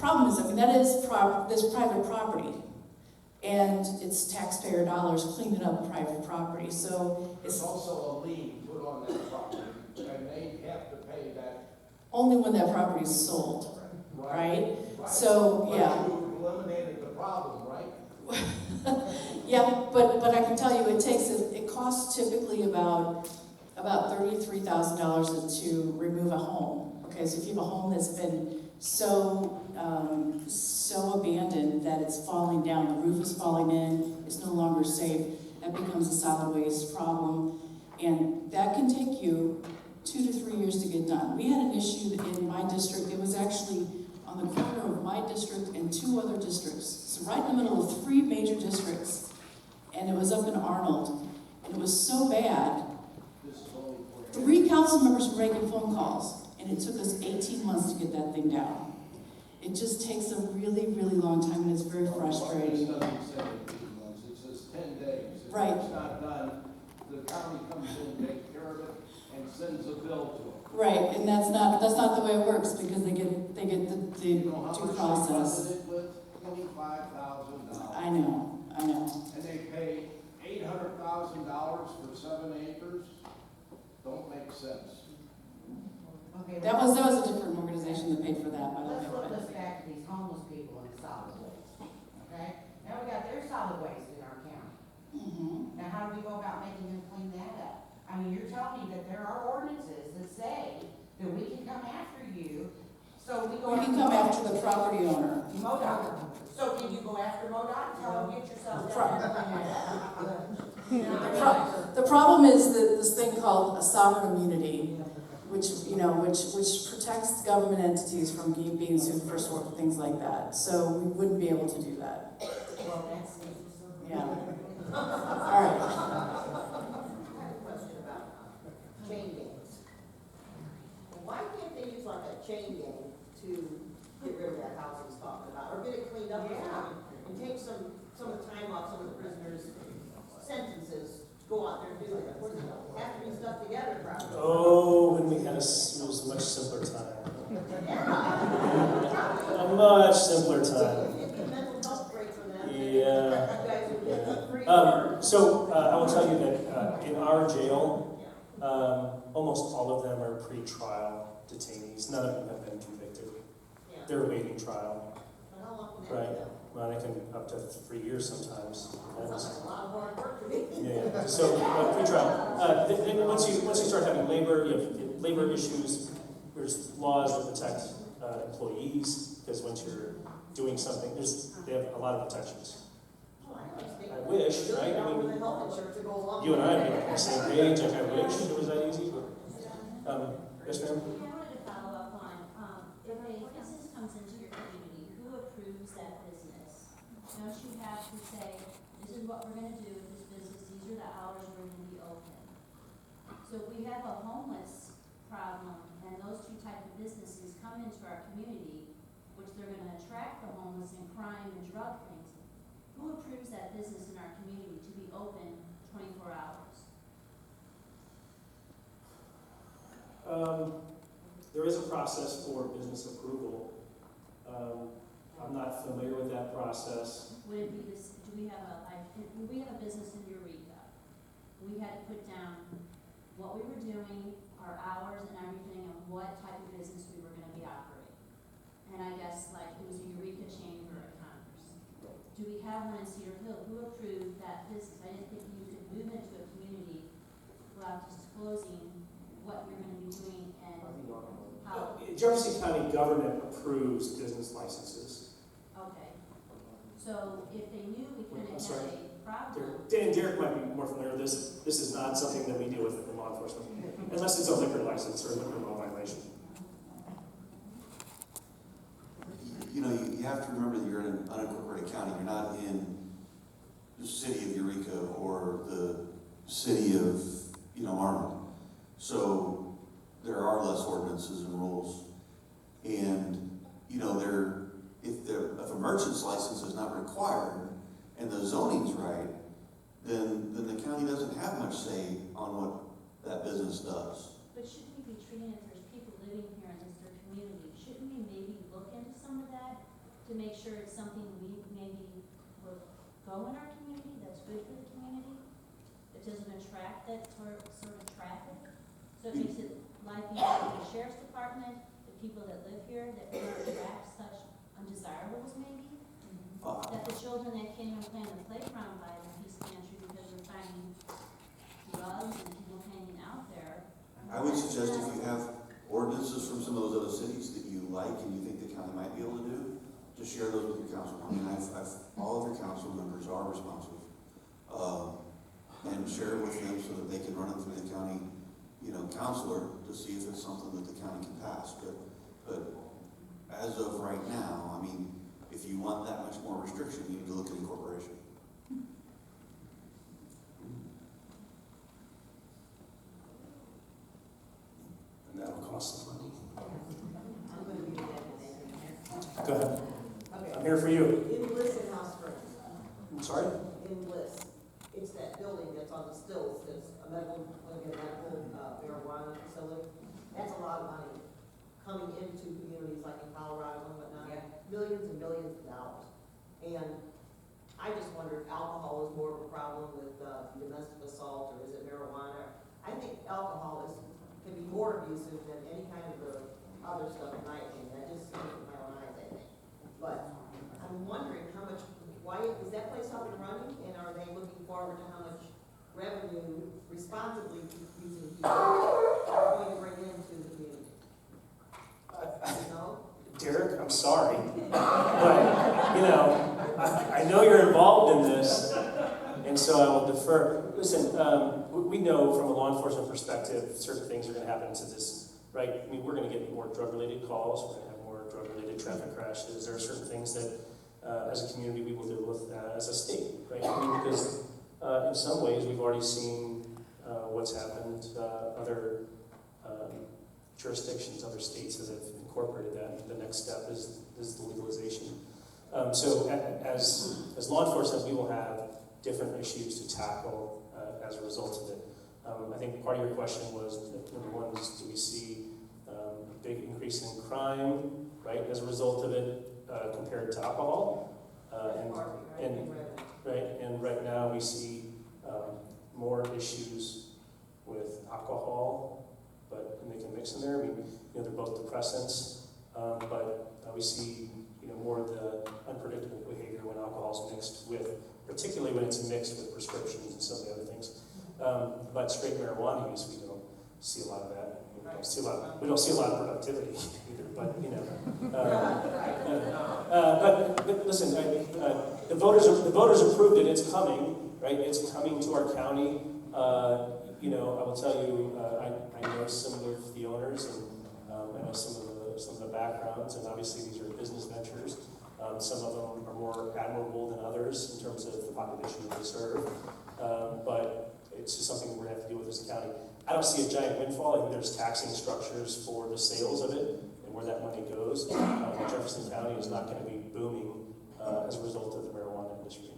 problem is, I mean, that is this private property, and it's taxpayer dollars cleaning up private property, so There's it's also a lien put on that property, and they have to pay that. only when that property is sold, right? Right. So, But yeah. you eliminated the problem, right? Yeah, but I can tell you, it costs typically about $33,000 to remove a home. Okay, so if you have a home that's been so abandoned that it's falling down, the roof is falling in, it's no longer safe, that becomes a solid waste problem. And that can take you 2 to 3 years to get done. We had an issue in my district. It was actually on the corner of my district and 2 other districts. So right in the middle of 3 major districts. And it was up in Arnold. And it was so bad, 3 council members were making phone calls. And it took us 18 months to get that thing down. It just takes a really, really long time, and it's very frustrating. It doesn't say 18 months, it says 10 days. If Right. it's not done, the county comes in, takes care of it, and sends a bill to them. Right, and that's not the way it works, because they get the You know how due much process. they funded it with? $25,000. I know. And they pay $800,000 for 7 acres? Don't make sense. Okay, That was a different organization that paid for that, by the let's flip way. this back to these homeless people in solid waste, okay? Now we got their solid waste in our county. Mhm. Now how do we go about making them clean that up? I mean, you're telling me that there are ordinances that say that we can come after you, so we go. You can come after the property owner. MoDOT. So can you go after MoDOT and tell them, get yourself The down there and clean that up? The problem is that this thing called a sovereign immunity, which protects government entities from being sued for sort of things like that. So we wouldn't be able to do that. Well, that's. Yeah. All right. I have a question about chain gangs. Why can't they use like a chain gang to get rid of that house he's talking about, or get it cleaned up or something, and take some of the time off some of the prisoners' sentences, to go out there and do it? Of course, it has to be stuff together, probably. Oh, when we had it was a much simpler time. Yeah. A much simpler time. It'd be a mental health break for them. Yeah. You guys would get free. So I will tell you that in our jail, almost all of them are pre-trial detainees. None of them have been convicted. Yeah. They're awaiting trial. But how long can Right. that go? Well, they can up to 3 years sometimes. Sounds like a lot of hard work to me. Yeah. So pre-trial. Then once you start having labor, you have labor issues. There's laws that protect employees, because once you're doing something, they have a lot of protections. Oh, I wish, right? I mean, the health insurance to go along. you and I with would be it. on the same page. Like, I wish it was that easy, but yes, ma'am. I wanted to follow up on, if a business comes into your community, who approves that business? Don't you have to say, this is what we're gonna do with this business, these are the hours we're gonna be open? So if we have a homeless problem, and those 2 type of businesses come into our community, which they're gonna attract the homeless and crime and drug things, who approves that business in our community to be open 24 hours? There is a process for business approval. I'm not familiar with that process. Would it be this, do we have we have a business in Eureka. We had to put down what we were doing, our hours and everything, and what type of business we were gonna be operating. And I guess like it was a Eureka Chamber of Commerce. Do we have one in Cedar Hill? Who approved that business? I didn't think you could move into a community without disclosing what you're gonna be doing and how. Jefferson County government approves business licenses. Okay. So if they knew we couldn't I'm have sorry. a problem. Derek might be more familiar with this. This is not something that we deal with in law enforcement, unless it's a liquor license or a liquor law violation. You know, you have to remember that you're in an unincorporated county. You're not in the city of Eureka or the city of, Arnold. So there are less ordinances and rules. And, if a merchant's license is not required and the zoning's right, then the county doesn't have much say on what that business does. But shouldn't we be treating, if there's people living here and it's their community, shouldn't we maybe look into some of that? to make sure it's something we maybe would go in our community, that's good for the community, that doesn't attract that sort of traffic. So it makes it life easier for the sheriff's department, the people that live here, that we don't attract such undesirables maybe. That the children that can't even play on the playground by the Peace Pantry because they're finding drugs and people hanging out there. I would suggest if you have ordinances from some of those other cities that you like and you think the county might be able to do, just share those with your council. I mean, all of your council members are responsive. And share it with them so that they can run it through the county, counselor to see if it's something that the county can pass. But as of right now, I mean, if you want that much more restriction, you need to look at incorporation. And that'll cost some money. I'm gonna be that. Go ahead. Okay. I'm here for you. In Bliss and House Springs, I'm sorry? in Bliss, it's that building that's on the stills, that's a medical marijuana facility. That's a lot of money coming into communities like in Colorado and whatnot. Yeah. Millions and millions of dollars. And I just wondered, alcohol is more of a problem with domestic assault, or is it marijuana? I think alcohol can be more abusive than any kind of the other stuff in my opinion. I just see it with my own eyes, I think. But I'm wondering how much, why, is that place up and running? And are they looking forward to how much revenue responsibly using people are going to bring into the community? You know? Derek, I'm sorry, but, I know you're involved in this, and so I will defer. Listen, we know from a law enforcement perspective, certain things are gonna happen to this, right? I mean, we're gonna get more drug-related calls, we're gonna have more drug-related traffic crashes. There are certain things that, as a community, we will deal with as a state, right? I mean, because in some ways, we've already seen what's happened, other jurisdictions, other states that have incorporated that. The next step is the legalization. So as law enforcement, we will have different issues to tackle as a result of it. I think part of your question was, number one, is do we see a big increase in crime, right, as a result of it compared to alcohol? And right now we see more issues with alcohol, and they can mix in there. I mean, they're both depressants, but we see more of the unpredictable behavior when alcohol is mixed with, particularly when it's mixed with prescriptions and some of the other things. But straight marijuana use, we don't see a lot of that. We don't see a lot of productivity either. But but listen, the voters approved it. It's coming, right? It's coming to our county. I will tell you, I know some of the owners, and I know some of the backgrounds, and obviously these are business ventures. Some of them are more admirable than others in terms of the population that they serve. But it's just something we're going to have to deal with as a county. I don't see a giant windfall. I think there's taxing structures for the sales of it and where that money goes. Jefferson County is not going to be booming as a result of the marijuana industry.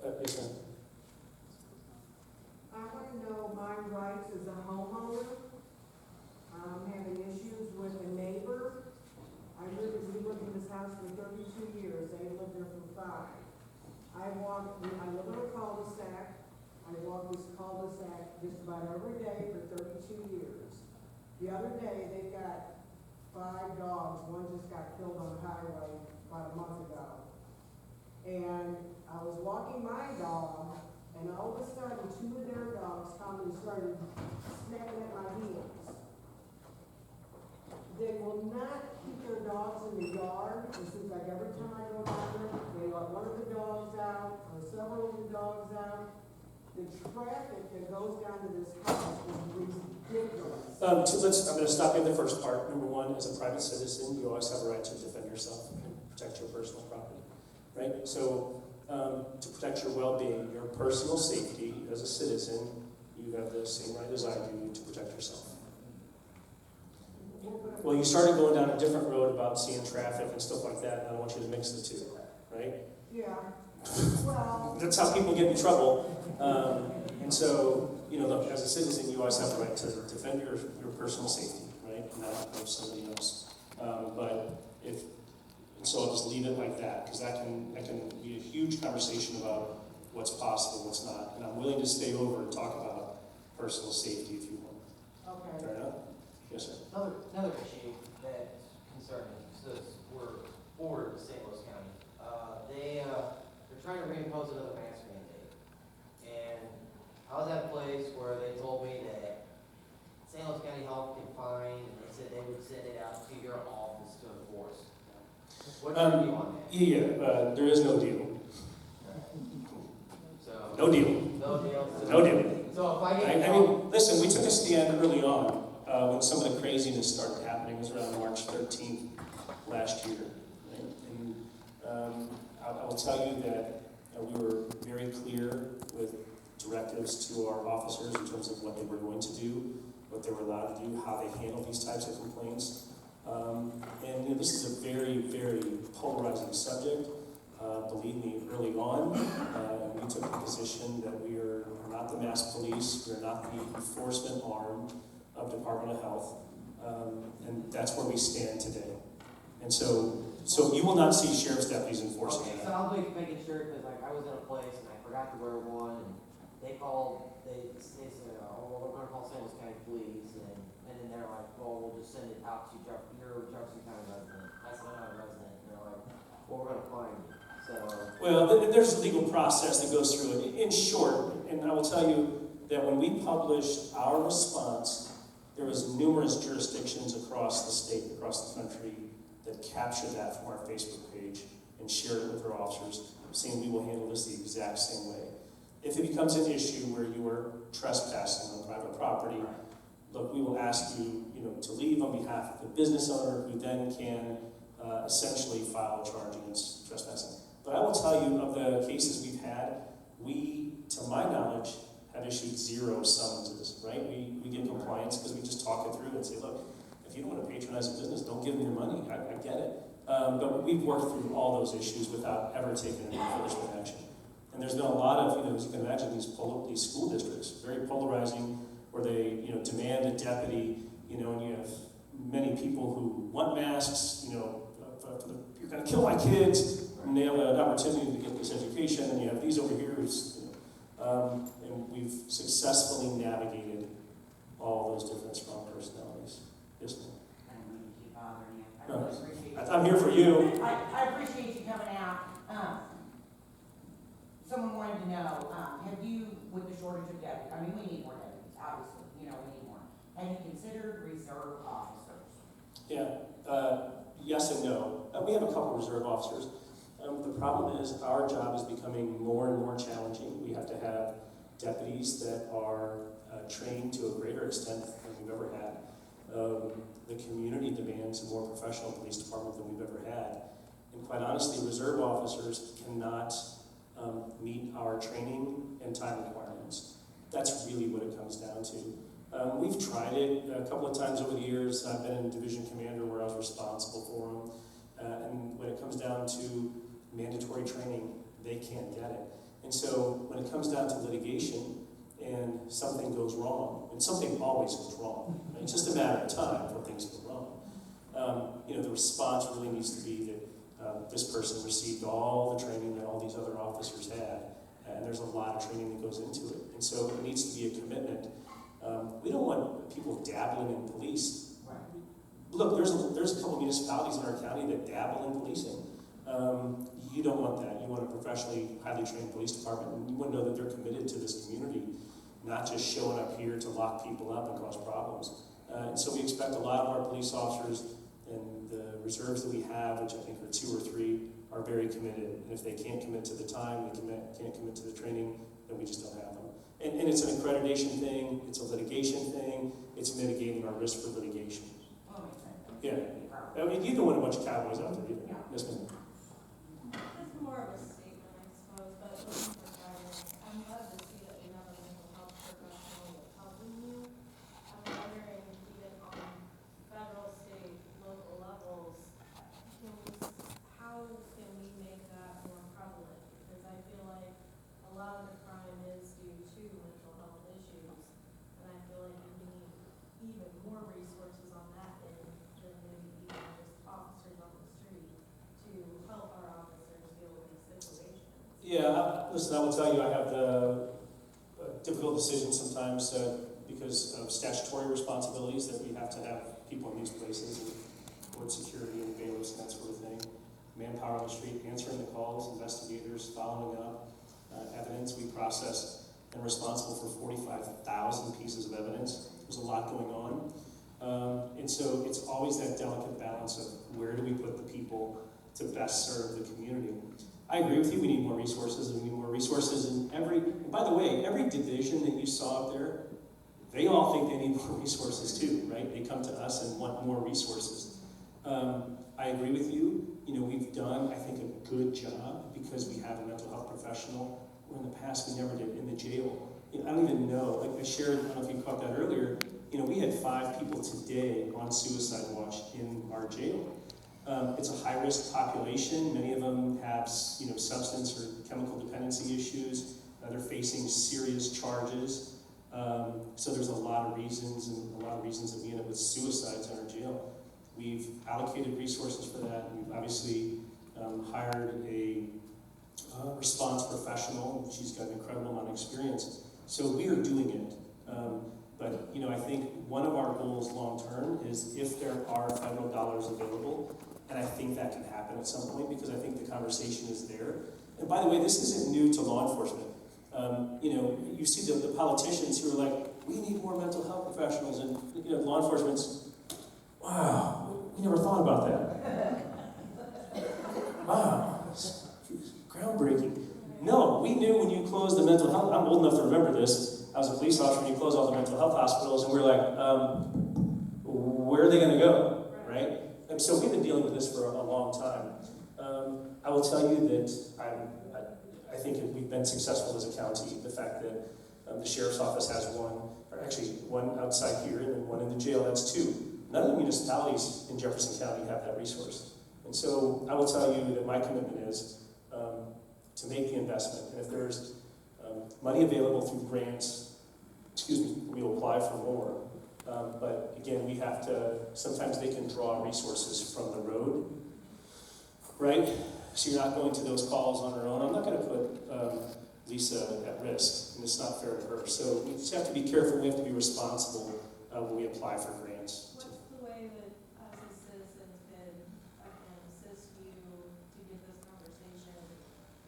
Yes, ma'am. I want to know my rights as a homeowner. I'm having issues with a neighbor. We lived in this house for 32 years. They lived there for 5. I live in a cul-de-sac. I walk this cul-de-sac just about every day for 32 years. The other day, they've got 5 dogs. One just got killed on the highway about a month ago. And I was walking my dog, and all of a sudden, 2 of their dogs come and started snapping at my heels. They will not keep their dogs in the yard. It seems like every time I go down there, they let one of the dogs out, or several of the dogs out. The traffic that goes down to this house is ridiculous. I'm going to stop you at the first part. Number one, as a private citizen, you always have a right to defend yourself and protect your personal property, right? So to protect your well-being, your personal safety as a citizen, you have the same right as I do to protect yourself. Well, you started going down a different road about seeing traffic and stuff like that, and I don't want you to mix the two, right? Yeah. Well, That's how people get in trouble. And so, look, as a citizen, you always have the right to defend your personal safety, right? And not of somebody else. And so I'll just leave it like that, because that can be a huge conversation about what's possible, what's not. And I'm willing to stay over and talk about personal safety if you want. Okay. Fair enough? Yes, sir. Another issue that's concerning, since we're bored in St. Louis County, they're trying to reimpose another mask mandate. And I was at a place where they told me that St. Louis County Health can fine, and they said they would send it out to your office to enforce. What's your view on that? Yeah, there is no deal. So, No deal. no deal. No deal. So if I I get mean, listen, we took a stand early on when some of the craziness started happening. It was around March 13th last year. Right? And I will tell you that we were very clear with directives to our officers in terms of what they were going to do, what they were allowed to do, how they handle these types of complaints. And this is a very, very polarizing subject. Believe me, early on, we took the position that we are not the mass police, we are not the enforcement arm of Department of Health, and that's where we stand today. And so you will not see sheriff's deputies enforcing okay, so that. I'll be making sure, because like I was in a place and I forgot to wear one, and they said, oh, well, we're gonna call St. Louis County Police, and then they're like, well, we'll just send it out to your Jefferson County resident. I said, I'm not a resident, and they're like, well, we're gonna fine you, so. Well, there's a legal process that goes through it. In short, and I will tell you that when we published our response, there was numerous jurisdictions across the state, across the country, that captured that from our Facebook page and shared it with our officers, saying we will handle this the exact same way. If it becomes an issue where you are trespassing on private property, look, we will ask you, to leave on behalf of the business owner, who then can essentially file a charge against trespassing. But I will tell you, of the cases we've had, we, to my knowledge, have issued 0 summonses, right? We get compliance because we just talk it through and say, look, if you don't want to patronize a business, don't give them your money. I get it. But we've worked through all those issues without ever taking any enforcement action. And there's been a lot of, as you can imagine, these school districts, very polarizing, where they, demand a deputy, and you have many people who want masks, you're going to kill my kids, and they have an opportunity to get this education, and you have these over here, and we've successfully navigated all those different strong personalities. Yes, ma'am. I don't mean to keep bothering you. I No, really appreciate you. I'm here for you. I appreciate you coming out. Someone wanted to know, have you, with the shortage of deputies, I mean, we need more deputies, obviously, we need more. Have you considered reserve officers? Yeah, yes and no. We have a couple reserve officers. The problem is our job is becoming more and more challenging. We have to have deputies that are trained to a greater extent than we've ever had. The community demands a more professional police department than we've ever had. And quite honestly, reserve officers cannot meet our training and time requirements. That's really what it comes down to. We've tried it a couple of times over the years. I've been in division commander where I was responsible for them. And when it comes down to mandatory training, they can't get it. And so when it comes down to litigation and something goes wrong, and something always goes wrong, right? It's just a matter of time before things go wrong. The response really needs to be that this person received all the training that all these other officers had, and there's a lot of training that goes into it. And so it needs to be a commitment. We don't want people dabbling in police. Right. Look, there's a couple municipalities in our county that dabble in policing. You don't want that. You want a professionally, highly trained police department, and you want to know that they're committed to this community, not just showing up here to lock people up and cause problems. And so we expect a lot of our police officers and the reserves that we have, which I think are 2 or 3, are very committed. And if they can't commit to the time, they can't commit to the training, then we just don't have them. And it's an accreditation thing, it's a litigation thing, it's mitigating our risk for litigation. Well, makes sense. Yeah. I mean, you don't want a bunch of cowboys out there either. Yeah. Yes, ma'am. It's more of a statement, I suppose, but looking for guidance. I'm glad to see that you have a mental health professional that's helping you. I'm wondering, even on federal, state, local levels, how can we make that more prevalent? Because I feel like a lot of the crime is due to mental health issues, and I feel like we need even more resources on that end than maybe even just Listen, I will tell you, I have the difficult decision sometimes because of statutory responsibilities that we have to have people in these places, and board security and bailiffs and that sort of thing. Manpower on the street, answering the calls, investigators, following up, evidence we process, and responsible for 45,000 pieces of evidence. There's a lot going on. And so it's always that delicate balance of where do we put the people to best serve the community. I agree with you, we need more resources, and we need more resources in and by the way, every division that you saw up there, they all think they need more resources too, right? They come to us and want more resources. I agree with you. We've done, I think, a good job because we have a mental health professional, where in the past we never did in the jail. I don't even know, like I shared, I don't know if you caught that earlier, we had 5 people today on suicide watch in our jail. It's a high-risk population. Many of them have, substance or chemical dependency issues. They're facing serious charges. So there's a lot of reasons, and a lot of reasons that we end up with suicides in our jail. We've allocated resources for that. We've obviously hired a response professional. She's got an incredible amount of experience. So we are doing it. But I think one of our goals long-term is if there are federal dollars available, and I think that can happen at some point because I think the conversation is there. And by the way, this isn't new to law enforcement. You see the politicians who are like, we need more mental health professionals, and law enforcement's, wow, we never thought about that. Wow, it's groundbreaking. No, we knew when you closed the mental health, I'm old enough to remember this. I was a police officer when you closed all the mental health hospitals, and we're like, where are they going to go, right? And so we've been dealing with this for a long time. I will tell you that I think we've been successful as a county. The fact that the sheriff's office has one, or actually one outside here and then one in the jail, that's 2. None of the municipalities in Jefferson County have that resource. And so I will tell you that my commitment is to make the investment. And if there's money available through grants, we will apply for more. But again, we have to, sometimes they can draw resources from the road, right? So you're not going to those calls on her own. I'm not going to put Lisa at risk, and it's not fair to her. So we just have to be careful, we have to be responsible when we apply for grants. What's the way that us as citizens can assist you to get this conversation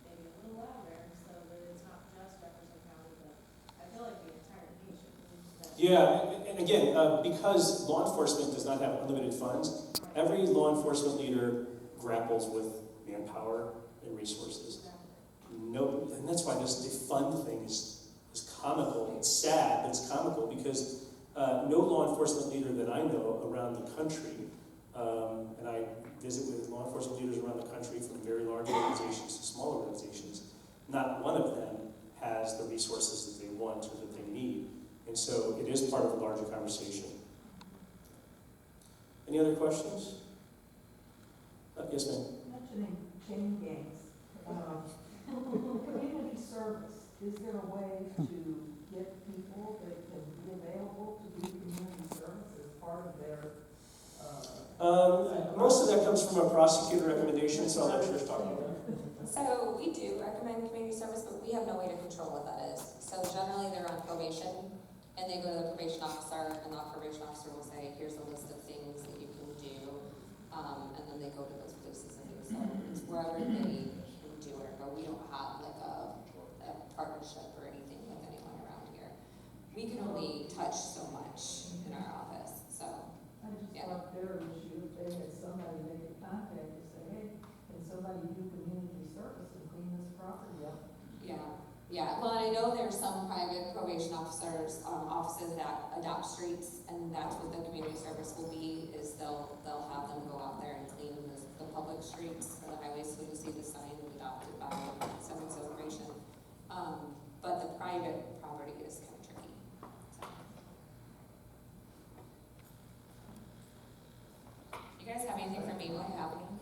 maybe a little louder so that it's not just Jefferson County, but I feel like the entire nation needs that. Yeah, and again, because law enforcement does not have unlimited funds, every law enforcement leader grapples with manpower and resources. No, and that's why the fund thing is comical. It's sad, but it's comical because no law enforcement leader that I know around the country, and I visit with law enforcement leaders around the country from very large organizations to small organizations, not one of them has the resources that they want or that they need. And so it is part of a larger conversation. Any other questions? Yes, ma'am. Mentioning chain gangs, community service, is there a way to get people that can be available to do community service as part of their? Most of that comes from a prosecutor recommendation, so I'll let you talk about that. So we do recommend community service, but we have no way to control what that is. So generally they're on probation, and they go to the probation officer, and the probation officer will say, here's a list of things that you can do, and then they go to those places and do so. It's wherever they can do it, but we don't have like a partnership or anything with anyone around here. We can only touch so much in our office, so. I just Yeah. thought their issue, if they had somebody they could contact to say, hey, can somebody do community service and clean this property up? Yeah, well, I know there's some private probation officers, offices that adopt streets, and that's what the community service will be, is they'll have them go out there and clean the public streets or the highways, so you see the sign adopted by so-and-so probation. But the private property is kind of tricky. So. You guys have anything for me? What happened?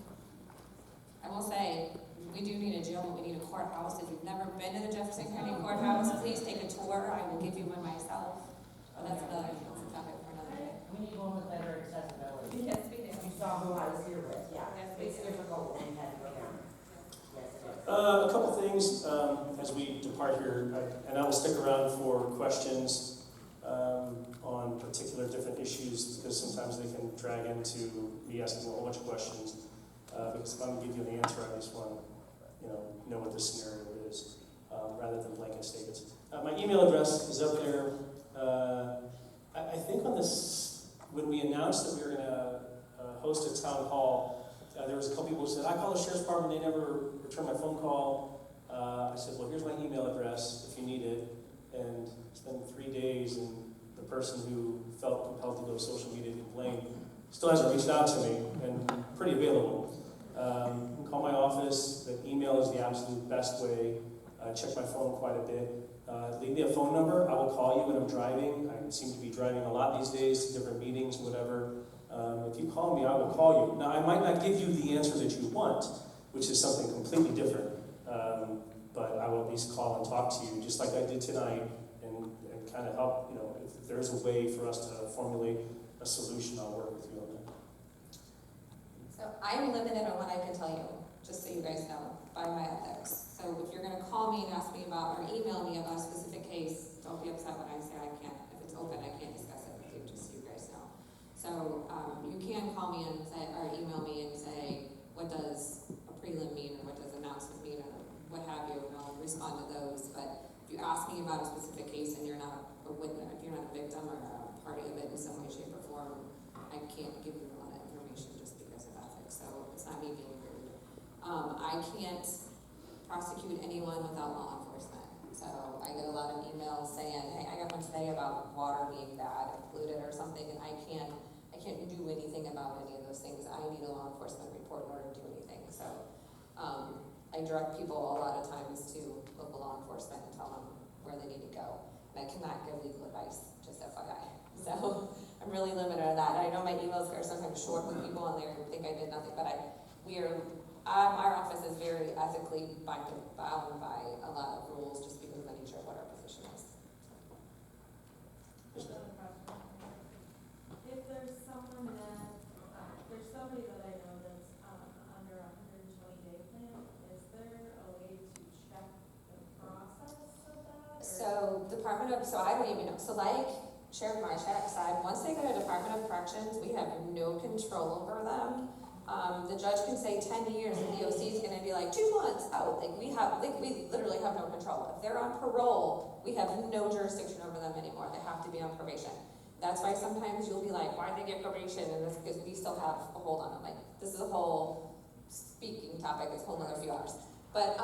I will say, we do need a jail, but we need a courthouse. If you've never been to the Jefferson County Courthouse, please take a tour. I will give you one myself. But that's a topic for another day. We need one with better accessibility. Yes, we do. You saw who I was here with, yeah. Yes, we It's do. difficult when you had to go down. Yes, it is. A couple things. I as we depart here, and I will stick around for questions on particular different issues, because sometimes they can drag into me asking a whole bunch of questions. Because if I'm gonna give you an answer, I just want to, know what the scenario is, rather than blanket statements. My email address is up there. I think on this, when we announced that we were gonna host a town hall, there was a couple people who said, I called the sheriff's department, they never returned my phone call. I said, well, here's my email address if you need it. And it's been 3 days, and the person who felt compelled to go to social media and complain still hasn't reached out to me, and pretty available. You can call my office. The email is the absolute best way. I check my phone quite a bit. Leave me a phone number. I will call you when I'm driving. I seem to be driving a lot these days to different meetings, whatever. If you call me, I will call you. Now, I might not give you the answer that you want, which is something completely different. But I will at least call and talk to you, just like I did tonight, and kind of help, if there is a way for us to formulate a solution, I'll work with you on that. So I'm limited on what I can tell you, just so you guys know, by my ethics. So if you're gonna call me and ask me about, or email me about a specific case, don't be upset when I say I can't, if it's open, I can't discuss it with you, just so you guys know. So, you can call me and say, or email me and say, what does a prelim mean, or what does announcement mean, or what have you, and I'll respond to those. But if you ask me about a specific case and you're not a witness, if you're not a victim or a party of it in some way, shape, or form, I can't give you a lot of information just because of ethics. So it's not me being rude. I can't prosecute anyone without law enforcement. So I get a lot of emails saying, hey, I got one today about water being bad and polluted or something, and I can't do anything about any of those things. I need a law enforcement report in order to do anything. So I direct people a lot of times to local law enforcement and tell them where they need to go. And I cannot give legal advice, just FYI. So I'm really limited on that. I know my emails are sometimes short with people and they think I did nothing, but our office is very ethically bound by a lot of rules just because of the nature of what our position is. Another question. If there's somebody that I know that's under a 120-day plan, is there a way to check the process of that? So I don't even know. So like Sheriff Marshak said, once they go to Department of Corrections, we have no control over them. The judge can say 10 years and the DOC is going to be like 2 months out. We literally have no control. If they're on parole, we have no jurisdiction over them anymore. They have to be on probation. That's why sometimes you'll be like, why'd they get probation? And it's because we still have a hold on them. Like, this is a whole speaking topic. It's a whole nother few hours. But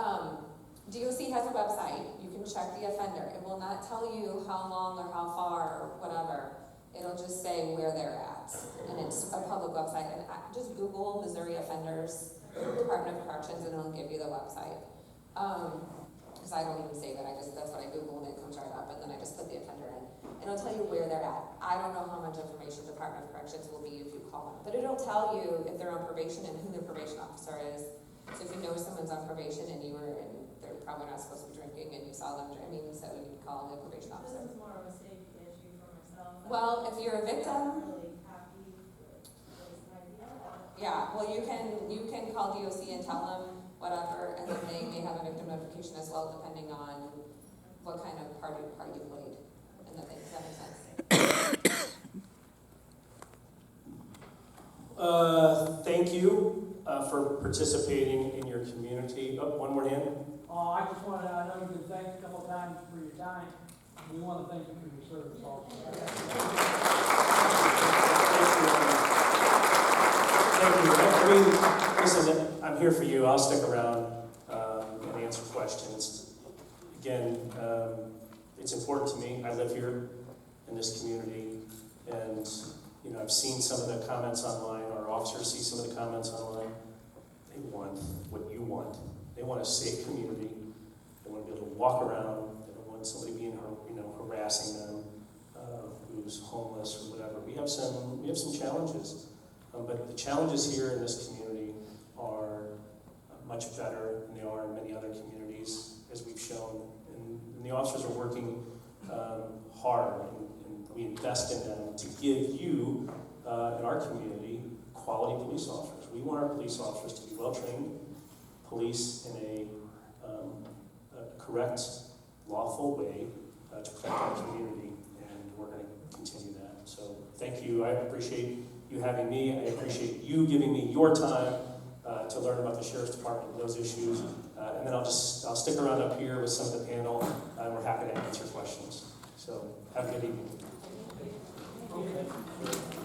DOC has a website. You can check the offender. It will not tell you how long or how far or whatever. It'll just say where they're at. And it's a public website. And just Google Missouri Offenders, Department of Corrections, and it'll give you the website. Because I don't even say that. That's what I Google and it comes right up. And then I just put the offender in. And it'll tell you where they're at. I don't know how much information Department of Corrections will be if you call them. But it'll tell you if they're on probation and who their probation officer is. So if you know someone's on probation and they're probably not supposed to be drinking and you saw them drinking, so you can call the probation officer. This is more of a safety issue for myself. Well, if you're a I'm victim, not really happy with this idea. yeah, well, you can call DOC and tell them whatever, and then they may have a victim notification as well, depending on what kind of part you played in the thing. Does that make sense? Thank you for participating in your community. Oh, one more hand. I just wanted, I know you've been thanked a couple times for your time. We want to thank you for your service also. Thank you. I mean, listen, I'm here for you. I'll stick around and answer questions. Again, it's important to me. I live here in this community, and I've seen some of the comments online. Our officers see some of the comments online. They want what you want. They want a safe community. They want to be able to walk around. They don't want somebody being, harassing them, who's homeless or whatever. We have some challenges, but the challenges here in this community are much better than they are in many other communities, as we've shown. And the officers are working hard, and we invest in them to give you, in our community, quality police officers. We want our police officers to be well-trained police in a a correct, lawful way to protect our community, and we're going to continue that. So thank you. I appreciate you having me. I appreciate you giving me your time to learn about the Sheriff's Department and those issues. And then I'll stick around up here with some of the panel, and we're happy to answer questions. So have a good evening. Okay.